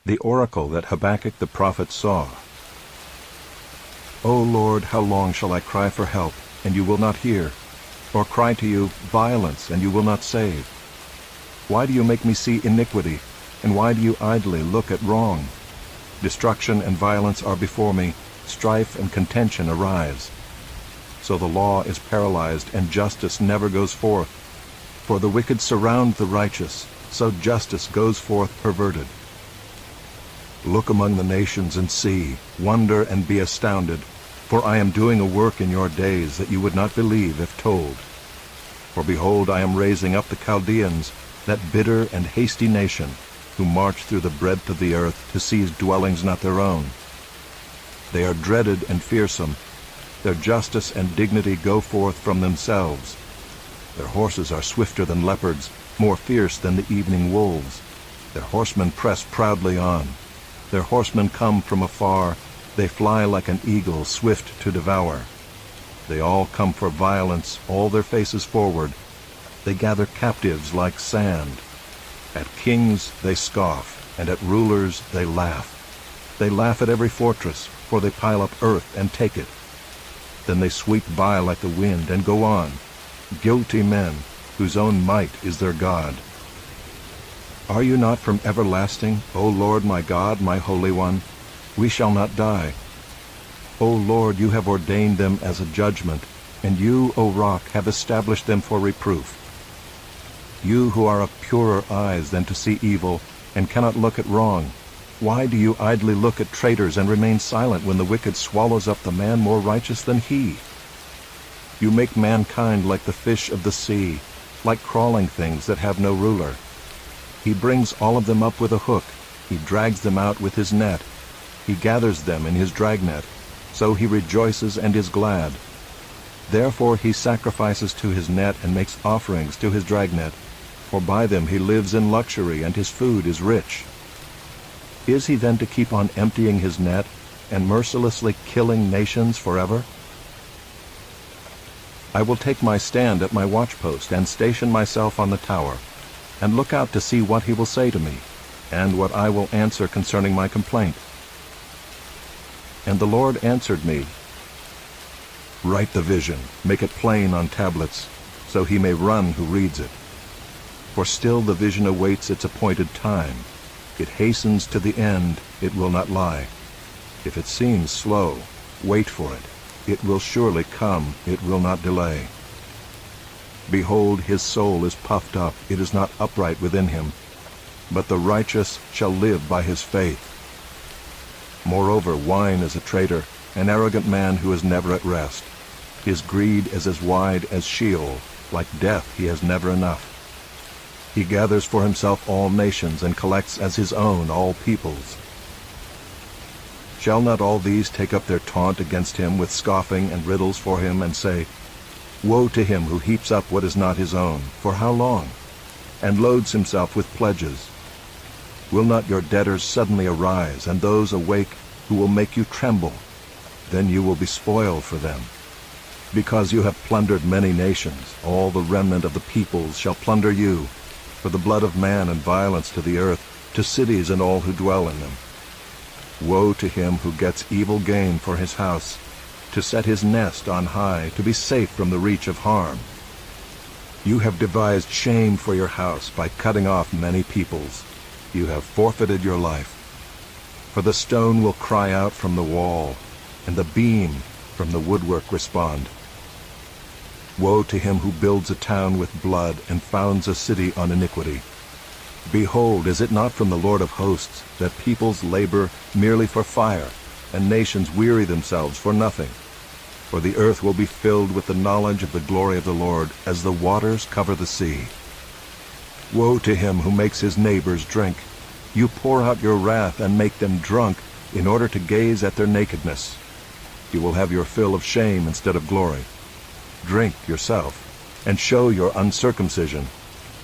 the oracle that Habakkuk the prophet saw. O Lord, how long shall I cry for help, and you will not hear, or cry to you violence, and you will not save? Why do you make me see iniquity, and why do you idly look at wrong? Destruction and violence are before me, strife and contention arise. So the law is paralyzed, and justice never goes forth. For the wicked surround the righteous, so justice goes forth perverted. Look among the nations and see, wonder and be astounded, for I am doing a work in your days that you would not believe if told. For behold, I am raising up the Chaldeans, that bitter and hasty nation, who march through the breadth of the earth to seize dwellings not their own. They are dreaded and fearsome. Their justice and dignity go forth from themselves. Their horses are swifter than leopards, more fierce than the evening wolves. Their horsemen press proudly on. Their horsemen come from afar. They fly like an eagle, swift to devour. They all come for violence, all their faces forward. They gather captives like sand. At kings they scoff, and at rulers they laugh. They laugh at every fortress, for they pile up earth and take it. Then they sweep by like the wind and go on, guilty men, whose own might is their God. Are you not from everlasting, O Lord my God, my Holy One? We shall not die. O Lord, you have ordained them as a judgment, and you, O Rock, have established them for reproof. You who are of purer eyes than to see evil, and cannot look at wrong, why do you idly look at traitors and remain silent when the wicked swallows up the man more righteous than he? You make mankind like the fish of the sea, like crawling things that have no ruler. He brings all of them up with a hook. He drags them out with his net. He gathers them in his dragnet. So he rejoices and is glad. Therefore he sacrifices to his net and makes offerings to his dragnet. For by them he lives in luxury, and his food is rich. Is he then to keep on emptying his net and mercilessly killing nations forever? I will take my stand at my watchpost and station myself on the tower, and look out to see what he will say to me, and what I will answer concerning my complaint. And the Lord answered me, Write the vision, make it plain on tablets, so he may run who reads it. For still the vision awaits its appointed time. It hastens to the end, it will not lie. If it seems slow, wait for it. It will surely come, it will not delay. Behold, his soul is puffed up, it is not upright within him. But the righteous shall live by his faith. Moreover, wine is a traitor, an arrogant man who is never at rest. His greed is as wide as Sheol, like death he has never enough. He gathers for himself all nations, and collects as his own all peoples. Shall not all these take up their taunt against him with scoffing and riddles for him, and say, Woe to him who heaps up what is not his own, for how long? And loads himself with pledges. Will not your debtors suddenly arise, and those awake who will make you tremble? Then you will be spoiled for them. Because you have plundered many nations, all the remnant of the peoples shall plunder you, for the blood of man and violence to the earth, to cities and all who dwell in them. Woe to him who gets evil gain for his house, to set his nest on high, to be safe from the reach of harm. You have devised shame for your house by cutting off many peoples. You have forfeited your life. For the stone will cry out from the wall, and the beam from the woodwork respond. Woe to him who builds a town with blood and founds a city on iniquity. Behold, is it not from the Lord of hosts that peoples labor merely for fire, and nations weary themselves for nothing? For the earth will be filled with the knowledge of the glory of the Lord, as the waters cover the sea. Woe to him who makes his neighbors drink. You pour out your wrath and make them drunk, in order to gaze at their nakedness. You will have your fill of shame instead of glory. Drink yourself, and show your uncircumcision.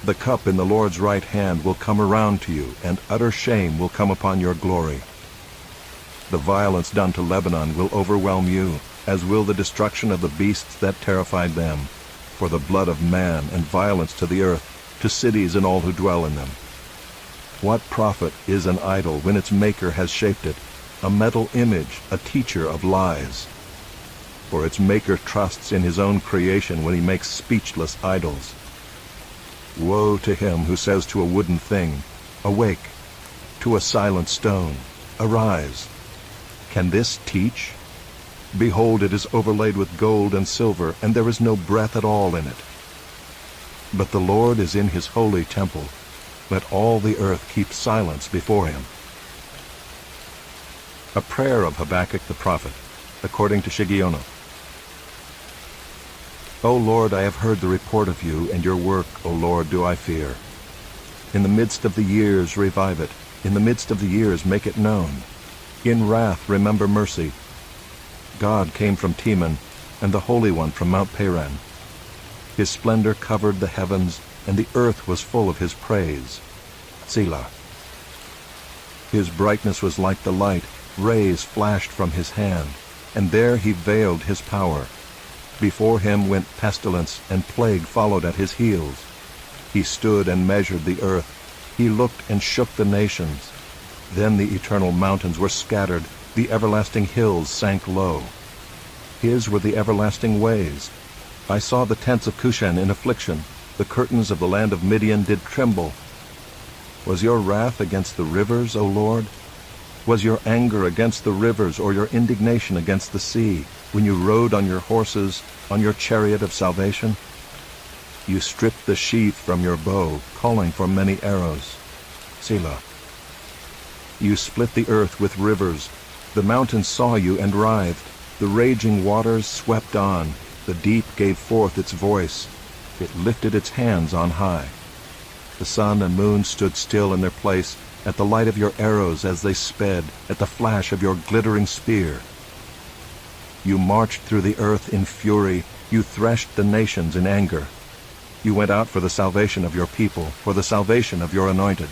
The cup in the Lord's right hand will come around to you, and utter shame will come upon your glory. The violence done to Lebanon will overwhelm you, as will the destruction of the beasts that terrified them, for the blood of man and violence to the earth, to cities and all who dwell in them. What profit is an idol when its maker has shaped it, a metal image, a teacher of lies? For its maker trusts in his own creation when he makes speechless idols. Woe to him who says to a wooden thing, "Awake," to a silent stone, "Arise." Can this teach? Behold, it is overlaid with gold and silver, and there is no breath at all in it. But the Lord is in his holy temple. Let all the earth keep silence before him. A prayer of Habakkuk the prophet, according to Shigiono. O Lord, I have heard the report of you, and your work, O Lord, do I fear. In the midst of the years revive it. In the midst of the years make it known. In wrath remember mercy. God came from Teman, and the Holy One from Mount Paran. His splendor covered the heavens, and the earth was full of his praise. Selah. His brightness was like the light, rays flashed from his hand, and there he veiled his power. Before him went pestilence, and plague followed at his heels. He stood and measured the earth. He looked and shook the nations. Then the eternal mountains were scattered, the everlasting hills sank low. His were the everlasting ways. I saw the tents of Cushan in affliction. The curtains of the land of Midian did tremble. Was your wrath against the rivers, O Lord? Was your anger against the rivers, or your indignation against the sea, when you rode on your horses, on your chariot of salvation? You stripped the sheath from your bow, calling for many arrows. Selah. You split the earth with rivers. The mountains saw you and writhed. The raging waters swept on. The deep gave forth its voice. It lifted its hands on high. The sun and moon stood still in their place, at the light of your arrows as they sped, at the flash of your glittering spear. You marched through the earth in fury. You threshed the nations in anger. You went out for the salvation of your people, for the salvation of your anointed.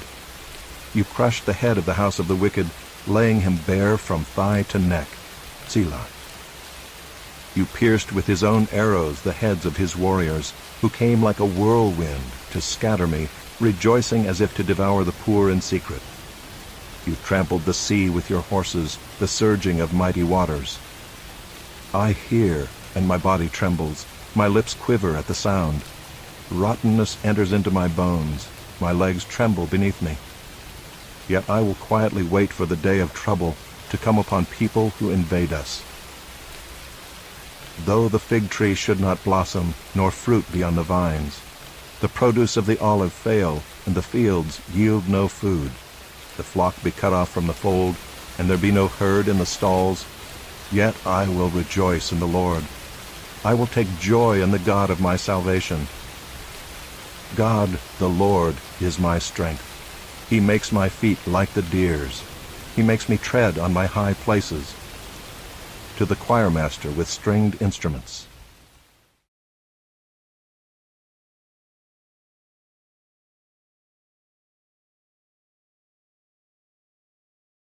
You crushed the head of the house of the wicked, laying him bare from thigh to neck. Selah. You pierced with his own arrows the heads of his warriors, who came like a whirlwind to scatter me, rejoicing as if to devour the poor in secret. You trampled the sea with your horses, the surging of mighty waters. I hear, and my body trembles. My lips quiver at the sound. Rottenness enters into my bones. My legs tremble beneath me. Yet I will quietly wait for the day of trouble to come upon people who invade us. Though the fig tree should not blossom, nor fruit be on the vines, the produce of the olive fail, and the fields yield no food, the flock be cut off from the fold, and there be no herd in the stalls, yet I will rejoice in the Lord. I will take joy in the God of my salvation. God, the Lord, is my strength. He makes my feet like the deer's. He makes me tread on my high places. To the choirmaster with stringed instruments.